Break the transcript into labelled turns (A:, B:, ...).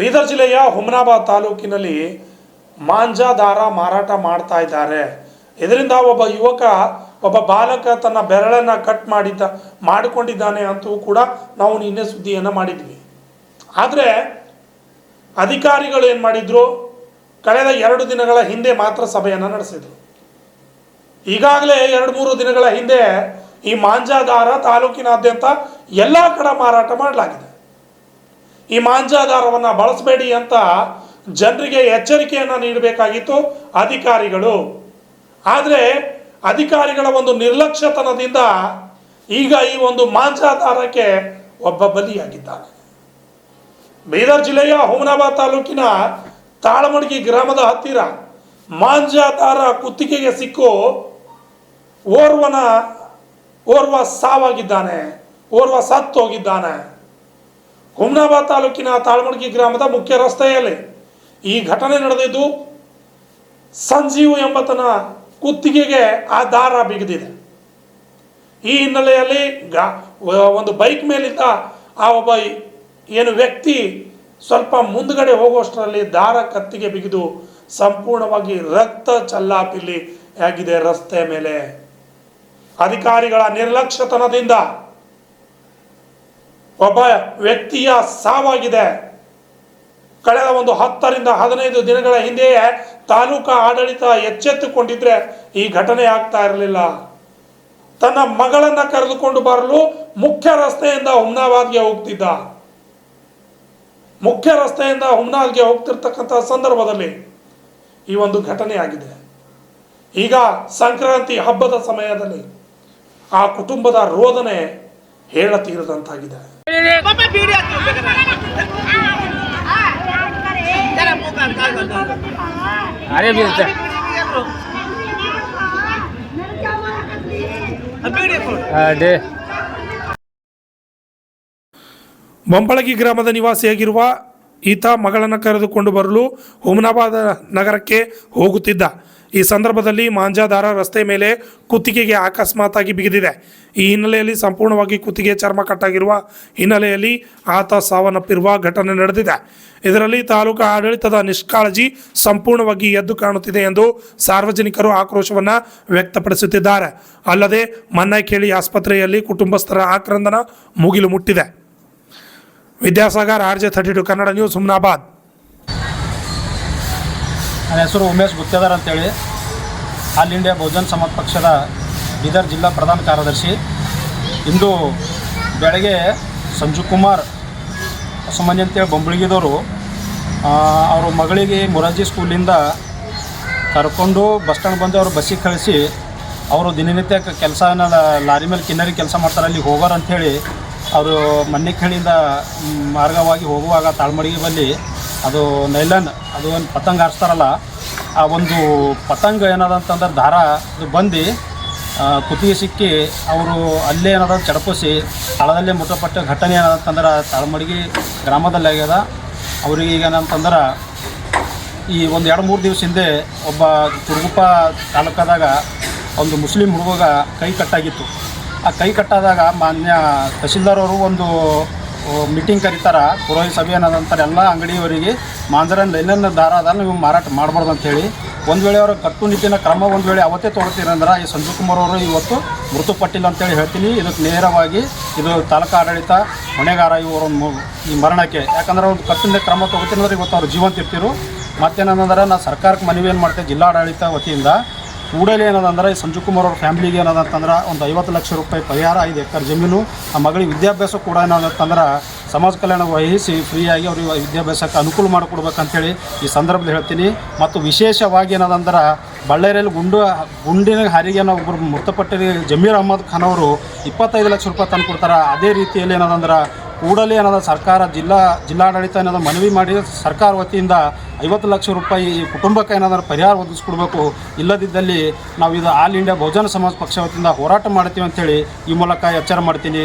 A: ಬೀದರ್ ಜಿಲ್ಲೆಯ ಹುಮನಾಬಾದ್ ತಾಲೂಕಿನಲ್ಲಿ ಮಾಂಜಾ ದಾರ ಮಾರಾಟ ಮಾಡ್ತಾ ಇದ್ದಾರೆ. ಇದರಿಂದ ಒಬ್ಬ ಯುವಕ, ಒಬ್ಬ ಬಾಲಕ ತನ್ನ ಬೆರಳನ್ನು ಕಟ್ ಮಾಡಿಕೊಂಡಿದ್ದಾನೆ ಅಂತೂ ಕೂಡ ನಾವು ನಿನ್ನೆ ಸುದ್ದಿಯನ್ನು ಮಾಡಿದ್ವಿ. ಆದರೆ ಅಧಿಕಾರಿಗಳು ಏನು ಮಾಡಿದ್ರು, ಕಳೆದ 2 ದಿನಗಳ ಹಿಂದೆ ಮಾತ್ರ ಸಭೆಯನ್ನು ನಡೆಸಿದರು. ಈಗಾಗಲೇ 2-3 ದಿನಗಳ ಹಿಂದೆ ಈ ಮಾಂಜಾ ದಾರ ತಾಲೂಕಿನಾದ್ಯಂತ ಎಲ್ಲ ಕಡೆ ಮಾರಾಟ ಮಾಡಲಾಗಿದೆ. ಈ ಮಾಂಜಾ ದಾರವನ್ನು ಬಳಸಬೇಡಿ ಅಂತ ಜನರಿಗೆ ಎಚ್ಚರಿಕೆಯನ್ನು ನೀಡಬೇಕಾಗಿತ್ತು ಅಧಿಕಾರಿಗಳು. ಆದರೆ ಅಧಿಕಾರಿಗಳ ಒಂದು ನಿರ್ಲಕ್ಷ್ಯತನದಿಂದ ಈಗ ಈ ಒಂದು ಮಾಂಜಾ ದಾರಕ್ಕೆ ಒಬ್ಬ ಬಲಿಯಾಗಿದ್ದಾನೆ. ಬೀದರ್ ಜಿಲ್ಲೆಯ ಹುಮನಾಬಾದ್ ತಾಲೂಕಿನ ತಾಳಮಡಗಿ ಗ್ರಾಮದ ಹತ್ತಿರ ಮಾಂಜಾ ದಾರ ಕುತ್ತಿಗೆಗೆ ಸಿಕ್ಕು ಓರ್ವ ಸಾವಾಗಿದ್ದಾನೆ, ಓರ್ವ ಸತ್ತೋಗಿದ್ದಾನೆ. ಹುಮನಾಬಾದ್ ತಾಲೂಕಿನ ತಾಳಮಡಗಿ ಗ್ರಾಮದ ಮುಖ್ಯ ರಸ್ತೆಯಲ್ಲಿ ಈ ಘಟನೆ ನಡೆದಿದ್ದು, ಸಂಜೀವ್ ಎಂಬತನ ಕುತ್ತಿಗೆಗೆ ಆ ದಾರ ಬಿಗಿದಿದೆ. ಈ ಹಿನ್ನೆಲೆಯಲ್ಲಿ ಒಂದು ಬೈಕ್ ಮೇಲಿದ್ದ ಆ ಒಬ್ಬ ವ್ಯಕ್ತಿ ಸ್ವಲ್ಪ ಮುಂದ್ಗಡೆ ಹೋಗುವಷ್ಟರಲ್ಲಿ ದಾರ ಕತ್ತಿಗೆ ಬಿಗಿದು ಸಂಪೂರ್ಣವಾಗಿ ರಕ್ತ ಚಲ್ಲಾಪಿಲ್ಲಿ ಆಗಿದೆ ರಸ್ತೆ ಮೇಲೆ. ಅಧಿಕಾರಿಗಳ ನಿರ್ಲಕ್ಷ್ಯತನದಿಂದ ಒಬ್ಬ ವ್ಯಕ್ತಿಯ ಸಾವಾಗಿದೆ. ಕಳೆದ ಒಂದು 10ರಿಂದ 15 ದಿನಗಳ ಹಿಂದೆಯೇ ತಾಲೂಕಾ ಆಡಳಿತ ಎಚ್ಚೆತ್ತುಕೊಂಡಿದ್ರೆ ಈ ಘಟನೆ ಆಗ್ತಾ ಇರಲಿಲ್ಲ. ತನ್ನ ಮಗಳನ್ನ ಕರೆದುಕೊಂಡು ಬರಲು ಮುಖ್ಯ ರಸ್ತೆಯಿಂದ ಹುಮನಾಬಾದ್ಗೆ ಹೋಗ್ತಿದ್ದ. ಮುಖ್ಯ ರಸ್ತೆಯಿಂದ ಹುಮನಾಬಾದ್ಗೆ ಹೋಗ್ತಿರ್ತಕ್ಕಂಥ ಸಂದರ್ಭದಲ್ಲಿ ಈ ಒಂದು ಘಟನೆ ಆಗಿದೆ. ಈಗ ಸಂಕ್ರಾಂತಿ ಹಬ್ಬದ ಸಮಯದಲ್ಲಿ ಆ ಕುಟುಂಬದ ರೋದನೆ ಹೇಳತೀರದಂತಾಗಿದೆ. ಬೊಂಬಳಗಿ ಗ್ರಾಮದ ನಿವಾಸಿಯಾಗಿರುವ ಈತ ಮಗಳನ್ನು ಕರೆದುಕೊಂಡು ಬರಲು ಹುಮನಾಬಾದ್ ನಗರಕ್ಕೆ ಹೋಗುತ್ತಿದ್ದ. ಈ ಸಂದರ್ಭದಲ್ಲಿ ಮಾಂಜಾ ದಾರ ರಸ್ತೆ ಮೇಲೆ ಕುತ್ತಿಗೆಗೆ ಅಕಸ್ಮಾತ್ ಆಗಿ ಬಿಗಿದಿದೆ. ಈ ಹಿನ್ನೆಲೆಯಲ್ಲಿ ಸಂಪೂರ್ಣವಾಗಿ ಕುತ್ತಿಗೆ ಚರ್ಮ ಕಟ್ಟಾಗಿರುವ ಹಿನ್ನೆಲೆಯಲ್ಲಿ ಆತ ಸಾವನ್ನಪ್ಪಿರುವ ಘಟನೆ ನಡೆದಿದೆ. ಇದರಲ್ಲಿ ತಾಲೂಕಾ ಆಡಳಿತದ ನಿಷ್ಕಾಳಜಿ ಸಂಪೂರ್ಣವಾಗಿ ಎದ್ದು ಕಾಣುತ್ತಿದೆ ಎಂದು ಸಾರ್ವಜನಿಕರು ಆಕ್ರೋಶವನ್ನು ವ್ಯಕ್ತಪಡಿಸುತ್ತಿದ್ದಾರೆ. ಅಲ್ಲದೆ ಮನ್ನೈಕೇಳಿ ಆಸ್ಪತ್ರೆಯಲ್ಲಿ ಕುಟುಂಬಸ್ಥರ ಆಕ್ರಂದನ ಮುಗಿಲು ಮುಟ್ಟಿದೆ. Vidyasagar, RJ32 Kannada news, Humnabad.
B: ನನ್ನ ಹೆಸರು ಉಮೇಶ್ ಗುತ್ತೇದಾರ್ ಅಂತೇಳಿ, ಆಲ್ ಇಂಡಿಯಾ ಬಹುಜನ್ ಸಮಾಜ್ ಪಕ್ಷದ ಬೀದರ್ ಜಿಲ್ಲಾ ಪ್ರಧಾನ ಕಾರ್ಯದರ್ಶಿ. ಇಂದು ಬೆಳಗ್ಗೆ ಸಂಜು ಕುಮಾರ್ ಹೊಸಮನಿ ಅಂತೇಳಿ ಬೊಂಬಳಗಿದವರು ಅವರು ಮಗಳಿಗೆ ಮೊರಾರ್ಜಿ ಸ್ಕೂಲಿಂದ ಕರ್ಕೊಂಡು ಬಸ್ ಸ್ಟ್ಯಾಂಡ್ ಬಂದು ಅವರು ಬಸ್ಸಿಗೆ ಕಳಿಸಿ ಅವರು ದಿನನಿತ್ಯ ಕೆಲಸ ಲಾರಿ ಮೇಲೆ ಕಿನ್ನರಿ ಕೆಲಸ ಮಾಡ್ತಾರೆ, ಅಲ್ಲಿ ಹೋಗೋರು ಅಂಥೇಳಿ ಅವರು ಮನ್ನಿಕೇಳಿಯಿಂದ ಮಾರ್ಗವಾಗಿ ಹೋಗುವಾಗ ತಾಳ್ಮಡಿಗೆ ಬಲ್ಲಿ ಅದು ನೈಲಾನ್, ಅದು ಒಂದು ಪತಂಗ ಹಾರಿಸ್ತಾರಲ್ಲ, ಆ ಒಂದು ಪತಂಗ ಏನದಂತಂದ್ರೆ ದಾರ ಅದು ಬಂದು ಕುತ್ತಿಗೆ ಸಿಕ್ಕಿ ಅವರು ಅಲ್ಲೇ ಏನಾದ್ರು ಚಡಪಿಸಿ ಸ್ಥಳದಲ್ಲೇ ಮೃತಪಟ್ಟ ಘಟನೆ ಏನಂತಂದ್ರೆ ತಾಳ್ಮಡಿಗೆ ಗ್ರಾಮದಲ್ಲಿ ಆಗ್ಯದ. ಅವ್ರಿಗೆ ಈಗ ಏನಂತಂದ್ರೆ ಈ ಒಂದು 2-3 ದಿವಸ ಹಿಂದೆ ಒಬ್ಬ ತುರುಗುಪ್ಪ ತಾಲೂಕದಾಗ ಒಂದು ಮುಸ್ಲಿಂ ಹುಡುಗ ಕೈ ಕಟ್ಟಾಗಿತ್ತು. ಆ ಕೈ ಕಟ್ಟಾದಾಗ ಮಾನ್ಯ ತಹಶೀಲ್ದಾರ್ ಅವರು ಒಂದು ಮೀಟಿಂಗ್ ಕರೀತಾರ, ಪುರೋಹಿತ ಸಭೆ ಏನದಂತಾರೆ ಎಲ್ಲ ಅಂಗಡಿಯವರಿಗೆ ಮಾಂಜರನ್ ಲೈಲನ್ನ ದಾರ ಅದನ್ನು ನೀವು ಮಾರಾಟ ಮಾಡಬಾರ್ದು ಅಂಥೇಳಿ. ಒಂದು ವೇಳೆ ಅವರ ಕಟ್ಟುನಿಟ್ಟಿನ ಕ್ರಮ ಒಂದು ವೇಳೆ ಅವತ್ತೇ ತೊಗೊಳ್ತೀರಂದ್ರೆ ಈ ಸಂಜು ಕುಮಾರ್ ಅವರು ಇವತ್ತು ಮೃತಪಟ್ಟಿಲ್ಲ ಅಂತೇಳಿ ಹೇಳ್ತೀನಿ. ಇದಕ್ಕೆ ನೇರವಾಗಿ ಇದು ತಾಲೂಕಾ ಆಡಳಿತ ಹೊಣೆಗಾರ ಇವರು ಈ ಮರಣಕ್ಕೆ. ಯಾಕಂದ್ರೆ ಒಂದು ಕಟ್ಟುನಿಟ್ಟಿನ ಕ್ರಮ ತೊಗೊತೀನಿ ಅಂದ್ರೆ ಇವತ್ತು ಅವ್ರು ಜೀವಂತ ಇರ್ತಿರು. ಮತ್ತೇನಂದ್ರೆ ನಾನು ಸರ್ಕಾರಕ್ಕೆ ಮನವಿ ಏನು ಮಾಡ್ತೇನೆ, ಜಿಲ್ಲಾಡಳಿತ ವತಿಯಿಂದ ಕೂಡಲೇ ಏನದಂದ್ರೆ ಈ ಸಂಜು ಕುಮಾರ್ ಅವ್ರ ಫ್ಯಾಮಿಲಿಗೆ ಏನದಂತಂದ್ರೆ ಒಂದು 50 ಲಕ್ಷ ರೂಪಾಯಿ ಪರಿಹಾರ, 5 ಎಕರೆ ಜಮೀನು, ಆ ಮಗಳಿಗೆ ವಿದ್ಯಾಭ್ಯಾಸ ಕೂಡ ಏನಂತಂದ್ರೆ ಸಮಾಜ ಕಲ್ಯಾಣ ವಹಿಸಿ ಫ್ರೀಯಾಗಿ ಅವ್ರಿಗೆ ವಿದ್ಯಾಭ್ಯಾಸಕ್ಕೆ ಅನುಕೂಲ ಮಾಡಿಕೊಡ್ಬೇಕಂತೇಳಿ ಈ ಸಂದರ್ಭದಲ್ಲಿ ಹೇಳ್ತೀನಿ. ಮತ್ತು ವಿಶೇಷವಾಗಿ ಏನದಂದ್ರೆ ಬಳ್ಳಾರಿಯಲ್ಲಿ ಗುಂಡಿನ ಹಾರಿಗೆ ಒಬ್ಬರು ಮೃತಪಟ್ಟಿರೋ ಜಮೀರ್ ಅಹಮದ್ ಖಾನ್ ಅವರು 25 ಲಕ್ಷ ರೂಪಾಯಿ ತಂದು ಕೊಡ್ತಾರೆ. ಅದೇ ರೀತಿಯಲ್ಲಿ ಏನದಂದ್ರೆ ಕೂಡಲೇ ಸರ್ಕಾರ ಜಿಲ್ಲಾಡಳಿತ ಮನವಿ ಮಾಡಿ ಸರ್ಕಾರ ವತಿಯಿಂದ 50 ಲಕ್ಷ ರೂಪಾಯಿ ಈ ಕುಟುಂಬಕ್ಕೆ ಪರಿಹಾರ ಒದಗಿಸ್ಕೊಡ್ಬೇಕು. ಇಲ್ಲದಿದ್ದಲ್ಲಿ ನಾವು ಇದು ಆಲ್ ಇಂಡಿಯಾ ಬಹುಜನ ಸಮಾಜ ಪಕ್ಷ ವತಿಯಿಂದ ಹೋರಾಟ ಮಾಡ್ತೀವಿ ಅಂಥೇಳಿ ಈ ಮೂಲಕ ಎಚ್ಚರ ಮಾಡ್ತೀನಿ.